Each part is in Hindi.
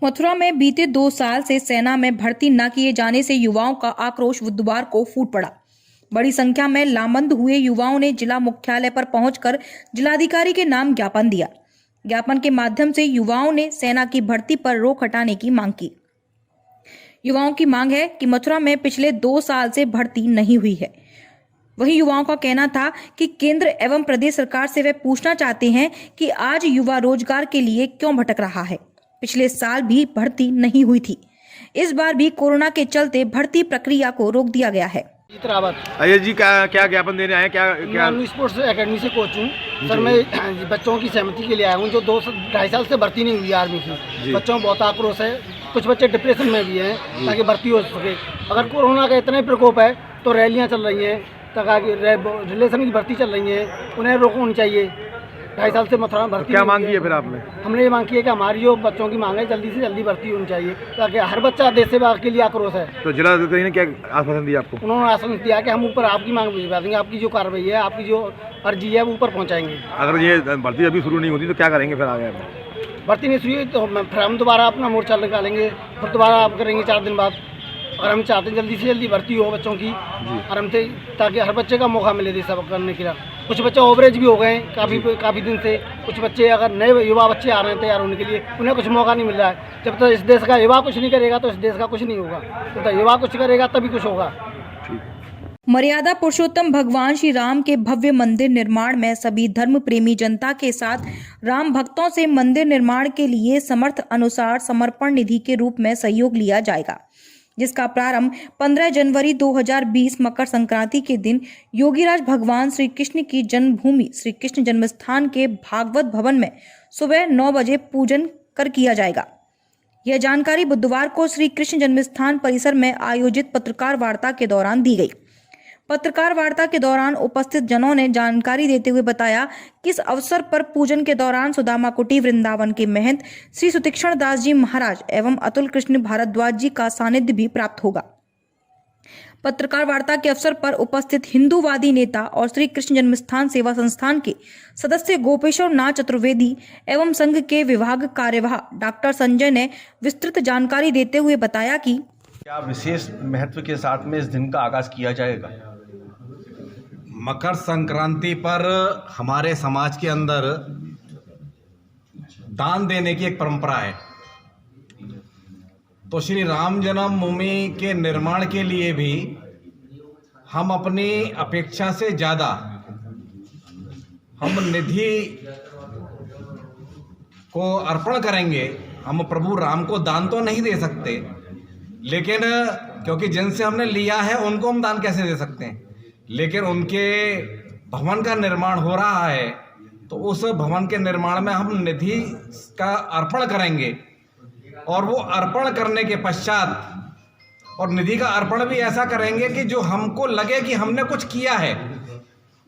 मथुरा में बीते 2 साल से सेना में भर्ती न किए जाने से युवाओं का आक्रोश बुधवार को फूट पड़ा। बड़ी संख्या में लामबंद हुए युवाओं ने जिला मुख्यालय पर पहुंचकर जिलाधिकारी के नाम ज्ञापन दिया। ज्ञापन के माध्यम से युवाओं ने सेना की भर्ती पर रोक हटाने की मांग की। युवाओं की मांग है कि मथुरा में पिछले 2 साल से भर्ती नहीं हुई है। वहीं युवाओं का कहना था कि केंद्र एवं प्रदेश सरकार से वे पूछना चाहते हैं कि आज युवा रोजगार के लिए क्यों भटक रहा है। पिछले साल भी भर्ती नहीं हुई थी, इस बार भी कोरोना के चलते भर्ती प्रक्रिया को रोक दिया गया है। अजय जी क्या ज्ञापन देने आए? क्या मैं स्पोर्ट्स एकेडमी से कोच हूँ सर। मैं बच्चों की सहमति के लिए आया हूँ जो 2-2.5 साल से भर्ती नहीं हुई आर्मी की। बच्चों में बहुत आक्रोश है, कुछ बच्चे डिप्रेशन में भी हैं ताकि भर्ती हो सके। अगर कोरोना का इतना ही प्रकोप है तो रैलियाँ चल रही हैं, ताकि रिलेशन की भर्ती चल रही है, उन्हें रोकनी चाहिए। 2.5 साल से मथुरा में भर्ती। क्या मांग की है फिर आपने? हमने ये मांग की है कि हमारी जो बच्चों की मांग है जल्दी से जल्दी भर्ती होनी चाहिए, ताकि हर बच्चा देश सेवा के लिए आक्रोश है। तो जिलाधिकारी ने क्या आश्वासन दिया आपको? उन्होंने आश्वासन दिया कि हम ऊपर आपकी मांग भिजवा देंगे, आपकी जो कार्रवाई है, आपकी जो अर्जी है वो ऊपर पहुँचाएंगे। अगर ये भर्ती अभी शुरू नहीं होती तो क्या करेंगे फिर आगे? भर्ती नहीं शुरू हुई तो फिर हम दोबारा अपना मोर्चा निकालेंगे, फिर दोबारा आप करेंगे 4 दिन बाद। और हम चाहते हैं जल्दी से जल्दी भर्ती हो बच्चों की आराम से, ताकि हर बच्चे का मौका मिले देश सेवा करने के लिए। कुछ बच्चे ओवरेज भी हो गए हैं काफ़ी दिन से। कुछ बच्चे अगर नए युवा बच्चे आ रहे हैं तैयार होने के लिए, उन्हें कुछ मौका नहीं मिल रहा है। जब तक इस देश का युवा कुछ नहीं करेगा तो इस देश का कुछ नहीं होगा। तो युवा कुछ करेगा तभी कुछ होगा। मर्यादा पुरुषोत्तम भगवान श्री राम के भव्य मंदिर निर्माण में सभी धर्म प्रेमी जनता के साथ राम भक्तों से मंदिर निर्माण के लिए समर्थ अनुसार समर्पण निधि के रूप में सहयोग लिया जाएगा, जिसका प्रारंभ 15 जनवरी 2020 मकर संक्रांति के दिन योगीराज भगवान श्री कृष्ण की जन्मभूमि श्री कृष्ण जन्मस्थान के भागवत भवन में सुबह 9 बजे पूजन कर किया जाएगा। यह जानकारी बुधवार को श्री कृष्ण जन्मस्थान परिसर में आयोजित पत्रकार वार्ता के दौरान दी गई। पत्रकार वार्ता के दौरान उपस्थित जनों ने जानकारी देते हुए बताया कि इस अवसर पर पूजन के दौरान सुदामा कुटी वृंदावन के महंत श्री सुतीक्षण दास जी महाराज एवं अतुल कृष्ण भारद्वाज जी का सानिध्य भी प्राप्त होगा। पत्रकार वार्ता के अवसर पर उपस्थित हिंदूवादी नेता और श्री कृष्ण जन्मस्थान सेवा संस्थान के सदस्य गोपेश्वर नाथ चतुर्वेदी एवं संघ के विभाग कार्यवाह डॉक्टर संजय ने विस्तृत जानकारी देते हुए बताया कि क्या विशेष महत्व के साथ में इस दिन का आगाज किया जाएगा। मकर संक्रांति पर हमारे समाज के अंदर दान देने की एक परंपरा है। तो श्री राम जन्मभूमि के निर्माण के लिए भी हम अपनी अपेक्षा से ज़्यादा हम निधि को अर्पण करेंगे। हम प्रभु राम को दान तो नहीं दे सकते, लेकिन क्योंकि जिनसे हमने लिया है उनको हम दान कैसे दे सकते हैं। लेकिन उनके भवन का निर्माण हो रहा है तो उस भवन के निर्माण में हम निधि का अर्पण करेंगे, और वो अर्पण करने के पश्चात और निधि का अर्पण भी ऐसा करेंगे कि जो हमको लगे कि हमने कुछ किया है,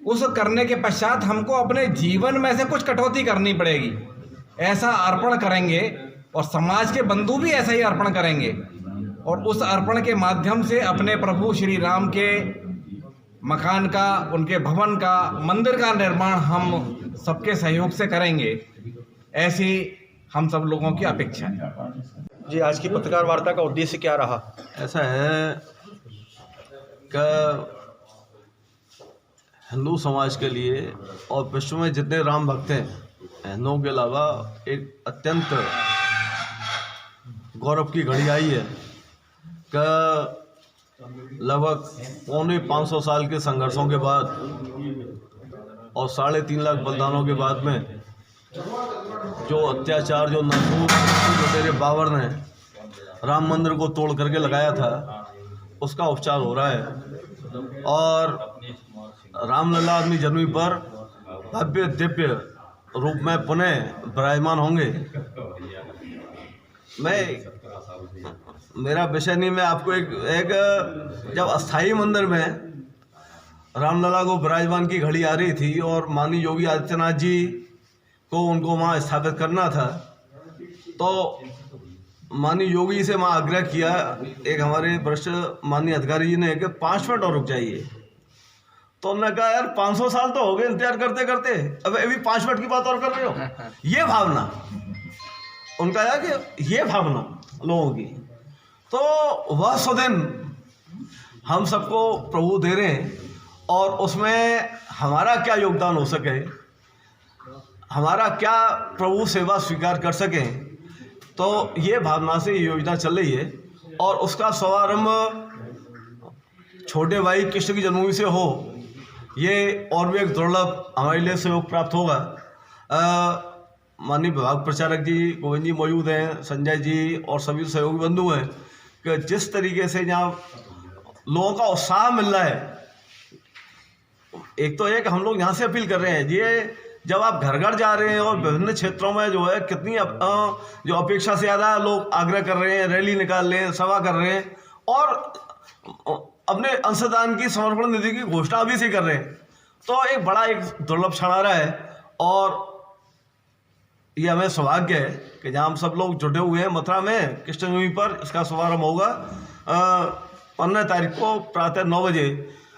उस करने के पश्चात हमको अपने जीवन में से कुछ कटौती करनी पड़ेगी। ऐसा अर्पण करेंगे और समाज के बंधु भी ऐसा ही अर्पण करेंगे, और उस अर्पण के माध्यम से अपने प्रभु श्री राम के मकान का, उनके भवन का, मंदिर का निर्माण हम सबके सहयोग से करेंगे। ऐसी हम सब लोगों की अपेक्षा है। जी, आज की पत्रकार वार्ता का उद्देश्य क्या रहा? ऐसा है कि हिंदू समाज के लिए और विश्व में जितने राम भक्त हैं हिंदुओं के अलावा एक अत्यंत गौरव की घड़ी आई है कि लगभग 450 साल के संघर्षों के बाद और 3.5 लाख बलिदानों के बाद में जो अत्याचार, जो नरसूर, जो तेरे बाबर ने राम मंदिर को तोड़ करके लगाया था, उसका उपचार हो रहा है। और रामलला आदमी जन्मी पर भव्य दिव्य रूप में पुनः विराजमान होंगे। मेरा विषय नहीं, मैं आपको एक जब अस्थाई मंदिर में रामलला को विराजमान की घड़ी आ रही थी और माननीय योगी आदित्यनाथ जी को उनको वहाँ स्थापित करना था, तो माननीय योगी जी से वहाँ आग्रह किया एक हमारे वरिष्ठ माननीय अधिकारी जी ने कि 5 मिनट और रुक जाइए। तो उन्होंने कहा यार 500 साल तो हो गए इंतजार करते करते, अब अभी 5 मिनट की बात और कर रहे हो। ये भावना उनका है कि ये भावना लोगों की, तो वह सुदिन हम सबको प्रभु दे रहे हैं और उसमें हमारा क्या योगदान हो सके, हमारा क्या प्रभु सेवा स्वीकार कर सकें, तो ये भावना से ये योजना चल रही है। और उसका शुभारंभ छोटे भाई कृष्ण की जन्मभूमि से हो, ये और भी एक दुर्लभ हमारे लिए सहयोग प्राप्त होगा। माननीय विभाग प्रचारक जी गोविंद जी मौजूद हैं, संजय जी और सभी सहयोगी बंधु हैं, कि जिस तरीके से यहाँ लोगों का उत्साह मिल रहा है। एक तो ये कि हम लोग यहाँ से अपील कर रहे हैं, ये जब आप घर घर जा रहे हैं और विभिन्न क्षेत्रों में जो है कितनी जो अपेक्षा से ज़्यादा लोग आग्रह कर रहे हैं, रैली निकाल रहे हैं, सभा कर रहे हैं और अपने अंशदान की समर्पण निधि की घोषणा भी से कर रहे हैं, तो एक बड़ा एक दुर्लभ क्षण आ रहा है। और ये हमें सौभाग्य है कि जहाँ हम सब लोग जुटे हुए हैं मथुरा में कृष्ण जन्मभूमि पर इसका शुभारंभ होगा 15 तारीख को प्रातः 9 बजे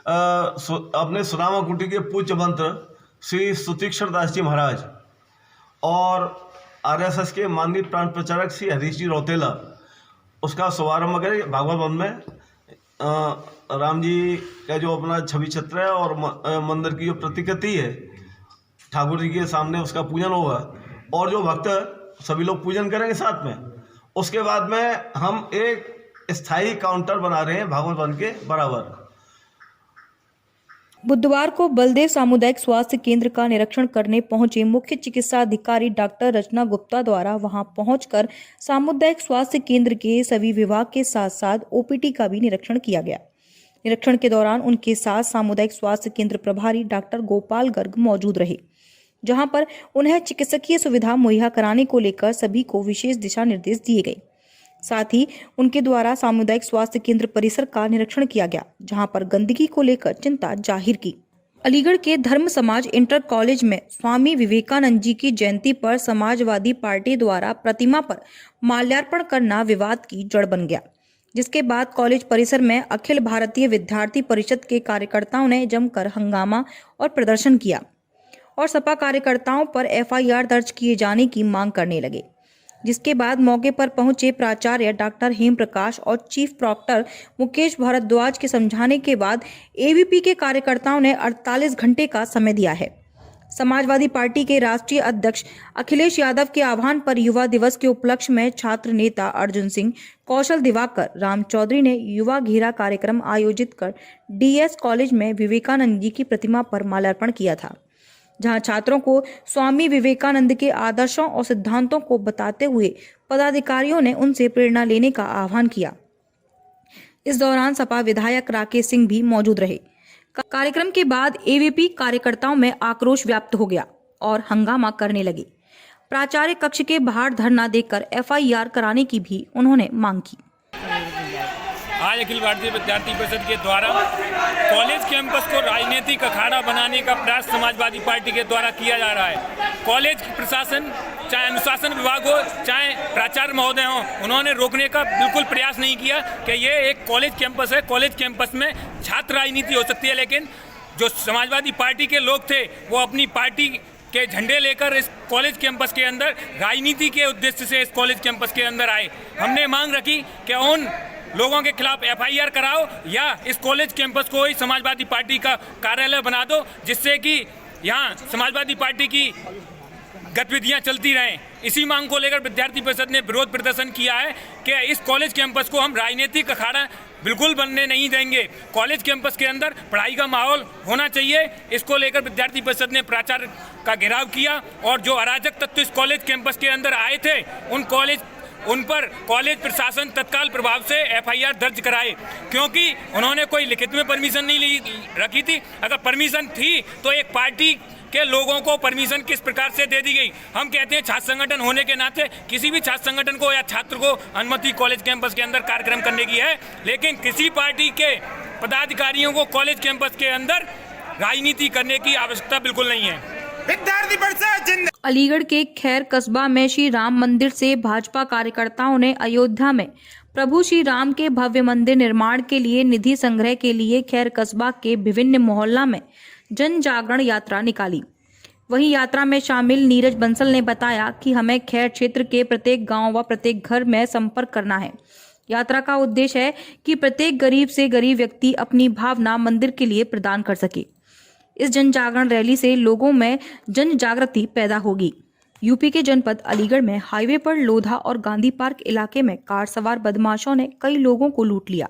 अपने सुदामा कुटी के पूज्य मंत्र श्री सुतीक्षर दास जी महाराज और RSS के माननीय प्राण प्रचारक श्री हरीश जी रौतेला उसका शुभारंभ करें भागवत वन में। राम जी का जो अपना छवि चित्र है और मंदिर की जो प्रतिकृति है ठाकुर जी के सामने उसका पूजन होगा और जो भक्त सभी लोग पूजन करेंगे साथ में। उसके बाद में हम एक स्थायी काउंटर बना रहे हैं भागवत वन के बराबर। बुधवार को बलदेव सामुदायिक स्वास्थ्य केंद्र का निरीक्षण करने पहुंचे मुख्य चिकित्सा अधिकारी डॉक्टर रचना गुप्ता द्वारा वहां पहुंचकर सामुदायिक स्वास्थ्य केंद्र के सभी विभाग के साथ साथ OPT का भी निरीक्षण किया गया। निरीक्षण के दौरान उनके साथ सामुदायिक स्वास्थ्य केंद्र प्रभारी डॉक्टर गोपाल गर्ग मौजूद रहे, जहां पर उन्हें चिकित्सकीय सुविधा मुहैया कराने को लेकर सभी को विशेष दिशा निर्देश दिए गए। साथ ही उनके द्वारा सामुदायिक स्वास्थ्य केंद्र परिसर का निरीक्षण किया गया, जहां पर गंदगी को लेकर चिंता जाहिर की। अलीगढ़ के धर्म समाज इंटर कॉलेज में स्वामी विवेकानंद जी की जयंती पर समाजवादी पार्टी द्वारा प्रतिमा पर माल्यार्पण करना विवाद की जड़ बन गया, जिसके बाद कॉलेज परिसर में अखिल भारतीय विद्यार्थी परिषद के कार्यकर्ताओं ने जमकर हंगामा और प्रदर्शन किया और सपा कार्यकर्ताओं पर FIR दर्ज किए जाने की मांग करने लगे, जिसके बाद मौके पर पहुंचे प्राचार्य डॉक्टर हेम प्रकाश और चीफ प्रॉक्टर मुकेश भारद्वाज के समझाने के बाद AVP के कार्यकर्ताओं ने 48 घंटे का समय दिया है। समाजवादी पार्टी के राष्ट्रीय अध्यक्ष अखिलेश यादव के आह्वान पर युवा दिवस के उपलक्ष्य में छात्र नेता अर्जुन सिंह, कौशल दिवाकर, राम चौधरी ने युवा घेरा कार्यक्रम आयोजित कर DS कॉलेज में विवेकानंद जी की प्रतिमा पर माल्यार्पण किया था, जहां छात्रों को स्वामी विवेकानंद के आदर्शों और सिद्धांतों को बताते हुए पदाधिकारियों ने उनसे प्रेरणा लेने का आह्वान किया। इस दौरान सपा विधायक राकेश सिंह भी मौजूद रहे। कार्यक्रम के बाद AVP कार्यकर्ताओं में आक्रोश व्याप्त हो गया और हंगामा करने लगे। प्राचार्य कक्ष के बाहर धरना देकर FIR कराने की भी उन्होंने मांग की। आज अखिल भारतीय विद्यार्थी परिषद के द्वारा कॉलेज कैंपस को राजनीतिक अखाड़ा बनाने का प्रयास समाजवादी पार्टी के द्वारा किया जा रहा है। कॉलेज प्रशासन, चाहे अनुशासन विभाग हो, चाहे प्राचार्य महोदय हो, उन्होंने रोकने का बिल्कुल प्रयास नहीं किया कि ये एक कॉलेज कैंपस है। कॉलेज कैंपस में छात्र राजनीति हो सकती है, लेकिन जो समाजवादी पार्टी के लोग थे वो अपनी पार्टी के झंडे लेकर इस कॉलेज कैंपस के अंदर राजनीति के उद्देश्य से इस कॉलेज कैंपस के अंदर आए। हमने मांग रखी कि उन लोगों के खिलाफ FIR कराओ या इस कॉलेज कैंपस को ही समाजवादी पार्टी का कार्यालय बना दो, जिससे कि यहाँ समाजवादी पार्टी की गतिविधियाँ चलती रहें। इसी मांग को लेकर विद्यार्थी परिषद ने विरोध प्रदर्शन किया है कि इस कॉलेज कैंपस को हम राजनीतिक अखाड़ा बिल्कुल बनने नहीं देंगे। कॉलेज कैंपस के अंदर पढ़ाई का माहौल होना चाहिए। इसको लेकर विद्यार्थी परिषद ने प्राचार्य का घेराव किया और जो अराजक तत्व इस कॉलेज कैंपस के अंदर आए थे उन पर कॉलेज प्रशासन तत्काल प्रभाव से FIR दर्ज कराए, क्योंकि उन्होंने कोई लिखित में परमिशन नहीं रखी थी। अगर परमिशन थी तो एक पार्टी के लोगों को परमिशन किस प्रकार से दे दी गई। हम कहते हैं छात्र संगठन होने के नाते किसी भी छात्र संगठन को या छात्र को अनुमति कॉलेज कैंपस के अंदर कार्यक्रम करने की है, लेकिन किसी पार्टी के पदाधिकारियों को कॉलेज कैंपस के अंदर राजनीति करने की आवश्यकता बिल्कुल नहीं है। अलीगढ़ के खैर कस्बा में श्री राम मंदिर से भाजपा कार्यकर्ताओं ने अयोध्या में प्रभु श्री राम के भव्य मंदिर निर्माण के लिए निधि संग्रह के लिए खैर कस्बा के विभिन्न मोहल्ला में जन जागरण यात्रा निकाली। वहीं यात्रा में शामिल नीरज बंसल ने बताया कि हमें खैर क्षेत्र के प्रत्येक गांव व प्रत्येक घर में संपर्क करना है। यात्रा का उद्देश्य है कि प्रत्येक गरीब से गरीब व्यक्ति अपनी भावना मंदिर के लिए प्रदान कर सके। इस जन जागरण रैली से लोगों में जन जागृति पैदा होगी। यूपी के जनपद अलीगढ़ में हाईवे पर लोधा और गांधी पार्क इलाके में कार सवार बदमाशों ने कई लोगों को लूट लिया।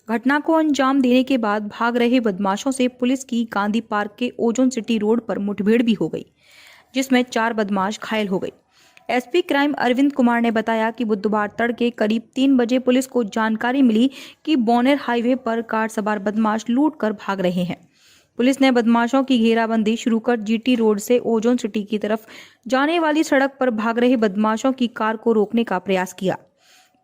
घटना को अंजाम देने के बाद भाग रहे बदमाशों से पुलिस की गांधी पार्क के ओजोन सिटी रोड पर मुठभेड़ भी हो गई, जिसमें 4 बदमाश घायल हो गए। एसपी क्राइम अरविंद कुमार ने बताया कि बुधवार तड़के करीब 3 बजे पुलिस को जानकारी मिली कि बौनेर हाईवे पर कार सवार बदमाश लूट कर भाग रहे हैं। पुलिस ने बदमाशों की घेराबंदी शुरू कर जीटी रोड से ओजोन सिटी की तरफ जाने वाली सड़क पर भाग रहे बदमाशों की कार को रोकने का प्रयास किया।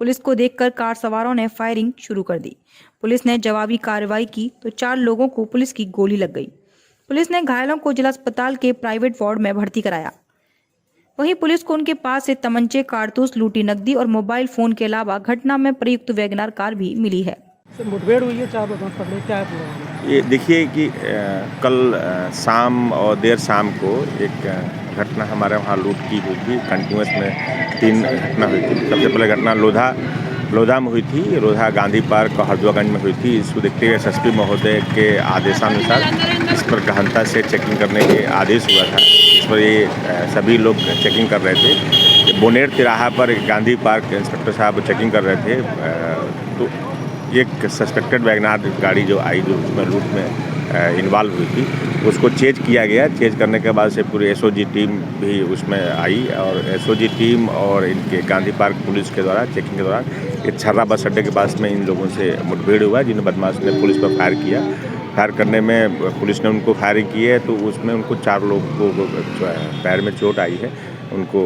पुलिस को देखकर कार सवारों ने फायरिंग शुरू कर दी। पुलिस ने जवाबी कार्रवाई की तो 4 लोगों को पुलिस की गोली लग गई। पुलिस ने घायलों को जिला अस्पताल के प्राइवेट वार्ड में भर्ती कराया। वहीं पुलिस को उनके पास से तमंचे, कारतूस, लूटी नकदी और मोबाइल फोन के अलावा घटना में प्रयुक्त वैगनर कार भी मिली है। मुठभेड़ हुई है, 4 बदमाश पकड़े, क्या है पूरा? ये देखिए कि कल शाम और देर शाम को एक घटना हमारे वहाँ लूट की हुई थी। कंटिन्यूस में 3 घटना हुई थी। सबसे पहले घटना लोधा में हुई थी, लोधा गांधी पार्क और हरदुआगंज में हुई थी। इसको देखते हुए एसएसपी महोदय के आदेशानुसार इस पर गहनता से चेकिंग करने के आदेश हुआ था। इस पर ये सभी लोग चेकिंग कर रहे थे। बोनेर तिराहा पर गांधी पार्क इंस्पेक्टर साहब चेकिंग कर रहे थे तो एक सस्पेक्टेड वैगनार गाड़ी जो आई, जो उसमें लूट में इन्वॉल्व हुई थी, उसको चेज किया गया। चेज करने के बाद से पूरी एसओजी टीम भी उसमें आई और एसओजी टीम और इनके गांधी पार्क पुलिस के द्वारा चेकिंग के दौरान ये छर्रा बस अड्डे के पास में इन लोगों से मुठभेड़ हुआ, जिन बदमाश ने पुलिस पर फायर किया। फायर करने में पुलिस ने उनको फायरिंग की है तो उसमें उनको 4 लोगों को पैर में चोट आई है। उनको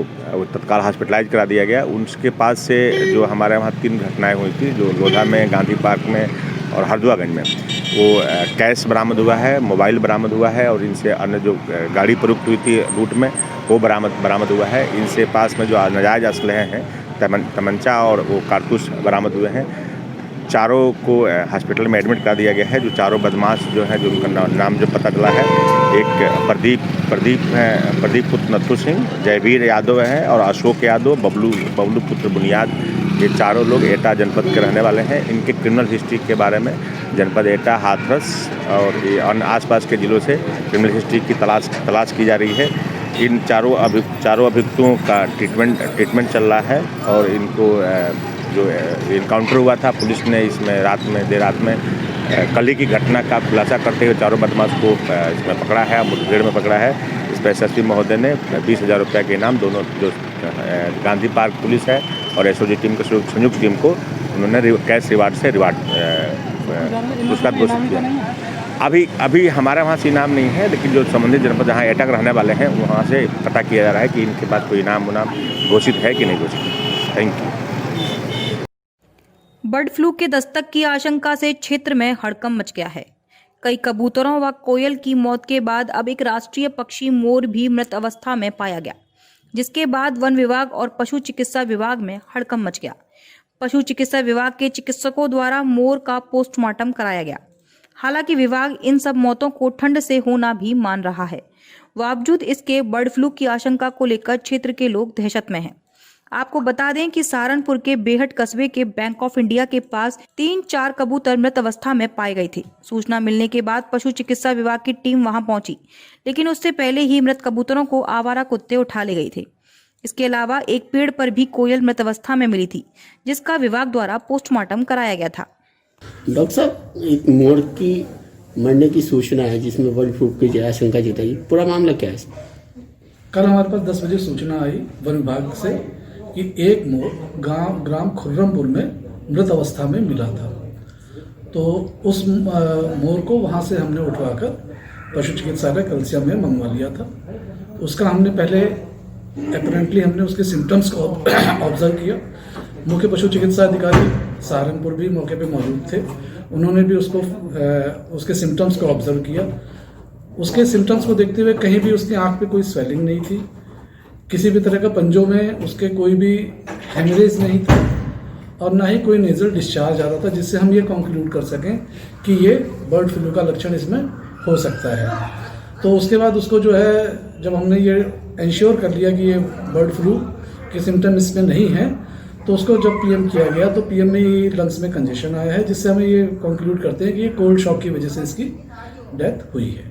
तत्काल हॉस्पिटलाइज करा दिया गया। उनके पास से जो हमारे वहाँ 3 घटनाएं हुई थी, जो लोधा में, गांधी पार्क में और हरदुआगंज में, वो कैश बरामद हुआ है, मोबाइल बरामद हुआ है और इनसे अन्य जो गाड़ी प्रयुक्त हुई थी रूट में वो बरामद हुआ है। इनसे पास में जो नाजायज असलहे हैं, तमंचा और वो कारतूस बरामद हुए हैं। चारों को हॉस्पिटल में एडमिट करा दिया गया है। जो चारों बदमाश जो है, जो उनका नाम जो पता चला है, एक प्रदीप पुत्र नथु सिंह, जयवीर यादव है और अशोक यादव, बबलू पुत्र बुनियाद, ये चारों लोग एटा जनपद के रहने वाले हैं। इनके क्रिमिनल हिस्ट्री के बारे में जनपद एटा, हाथरस और अन्य आसपास के जिलों से क्रिमिनल हिस्ट्री की तलाश की जा रही है। इन चारों अभियुक्तों का ट्रीटमेंट चल रहा है और इनको जो इनकाउंटर हुआ था, पुलिस ने इसमें देर रात में कल ही की घटना का खुलासा करते हुए चारों बदमाश को इसमें पकड़ा है, मुठभेड़ में पकड़ा है। इस पर एसएसपी महोदय ने 20,000 रुपये के इनाम दोनों जो गांधी पार्क पुलिस है और एसओजी टीम के संयुक्त टीम को उन्होंने कैश रिवार्ड से उसका घोषित किया। अभी हमारे वहाँ से इनाम नहीं है, लेकिन जो संबंधित जनपद जहाँ एटा के रहने वाले हैं वहाँ से पता किया जा रहा है कि इनके पास कोई इनाम घोषित है कि नहीं घोषित। Thank you. बर्ड फ्लू के दस्तक की आशंका से क्षेत्र में हड़कंप मच गया है। कई कबूतरों व कोयल की मौत के बाद अब एक राष्ट्रीय पक्षी मोर भी मृत अवस्था में पाया गया, जिसके बाद वन विभाग और पशु चिकित्सा विभाग में हड़कंप मच गया। पशु चिकित्सा विभाग के चिकित्सकों द्वारा मोर का पोस्टमार्टम कराया गया। हालांकि विभाग इन सब मौतों को ठंड से होना भी मान रहा है। बावजूद इसके बर्ड फ्लू की आशंका को लेकर क्षेत्र के लोग दहशत में हैं। आपको बता दें कि सहारनपुर के बेहट कस्बे के बैंक ऑफ इंडिया के पास 3-4 कबूतर मृत अवस्था में पाए गए थे। सूचना मिलने के बाद पशु चिकित्सा विभाग की टीम वहां पहुंची, लेकिन उससे पहले ही मृत कबूतरों को आवारा कुत्ते उठा ले गए थे। इसके अलावा एक पेड़ पर भी कोयल मृत अवस्था में मिली थी, जिसका विभाग द्वारा पोस्टमार्टम कराया गया था। डॉक्टर साहब, एक मोर की मरने की सूचना है जिसमें बर्ड फ्लू की आशंका जताई, पूरा मामला क्या है? कल हमारे पास 10 बजे सूचना आई वन विभाग से कि एक मोर ग्राम खुर्रमपुर में मृत अवस्था में मिला था। तो उस मोर को वहाँ से हमने उठवाकर पशु चिकित्सालय कलसिया में मंगवा लिया था। उसका हमने पहले अपरेंटली हमने उसके सिम्टम्स को ऑब्जर्व किया। मुख्य पशु चिकित्सा अधिकारी सहारनपुर भी मौके पे मौजूद थे, उन्होंने भी उसके सिम्टम्स को ऑब्जर्व किया। उसके सिम्टम्स को देखते हुए कहीं भी उसकी आँख पे कोई स्वेलिंग नहीं थी, किसी भी तरह का पंजों में उसके कोई भी हेमरेज नहीं था और ना ही कोई नेजल डिस्चार्ज आ रहा था, जिससे हम ये कंक्लूड कर सकें कि ये बर्ड फ्लू का लक्षण इसमें हो सकता है। तो उसके बाद उसको जो है जब हमने ये इंश्योर कर लिया कि ये बर्ड फ्लू के सिम्टम इसमें नहीं है, तो उसको जब पीएम किया गया तो पीएम में ये लंग्स में कंजेशन आया है, जिससे हमें ये कंक्लूड करते हैं कि ये कोल्ड शॉक की वजह से इसकी डेथ हुई है।